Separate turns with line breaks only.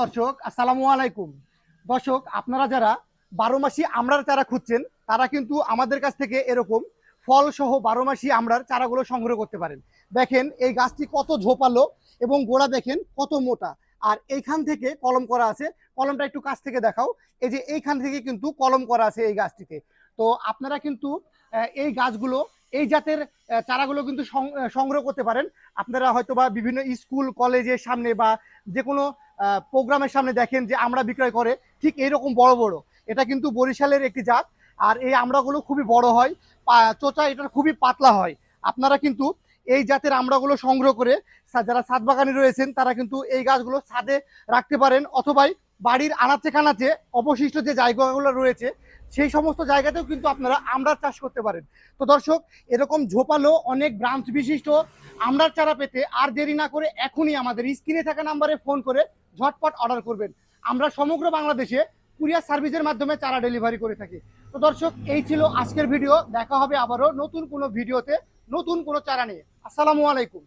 দর্শক আসসালামু আলাইকুম। দর্শক, আপনারা যারা 12 মাসি আমড়ার চারা খুঁজছেন তারা কিন্তু আমাদের কাছ থেকে এরকম ফল সহ 12 মাসি আমড়ার চারাগুলো সংগ্রহ করতে পারেন। দেখেন এই গাছটি কত ঝোপালো এবং গোড়া দেখেন কত মোটা। আর এইখান থেকে কলম করা আছে, কলমটা একটু কাছ থেকে দেখাও। এই যে এইখান থেকে কিন্তু কলম করা আছে এই গাছটিতে। তো আপনারা কিন্তু এই গাছগুলো, এই জাতের চারাগুলো কিন্তু সংগ্রহ করতে পারেন। আপনারা হয়তো বা বিভিন্ন স্কুল কলেজের সামনে বা যে কোনো প্রোগ্রামের সামনে দেখেন যে আমরা বিক্রয় করে, ঠিক এইরকম বড় বড়। এটা কিন্তু বরিশালের একটি জাত। আর এই আমড়াগুলো খুবই বড় হয়, চোচা এটা খুবই পাতলা হয়। আপনারা কিন্তু এই জাতের আমড়াগুলো সংগ্রহ করে যারা ছাদ বাগানে রয়েছেন তারা কিন্তু এই গাছগুলো ছাদে রাখতে পারেন, অথবা বাড়ির আনাচে কানাচে অবশিষ্ট যে জায়গাগুলো রয়েছে সেই সমস্ত জায়গাতেও কিন্তু আপনারা আমড়ার চাষ করতে পারেন। তো দর্শক, এরকম ঝোপালো অনেক ব্রাঞ্চ বিশিষ্ট আমড়ার চারা পেতে আর দেরি না করে এখনই আমাদের স্ক্রিনে থাকা নাম্বারে ফোন করে ঝটপট অর্ডার করবেন। আমরা সমগ্র বাংলাদেশে কুরিয়ার সার্ভিসের মাধ্যমে চারা ডেলিভারি করে থাকি। তো দর্শক, এই ছিল আজকের ভিডিও। দেখা হবে আবারও নতুন কোনো ভিডিওতে, নতুন কোনো চারা নিয়ে। আসসালামু আলাইকুম।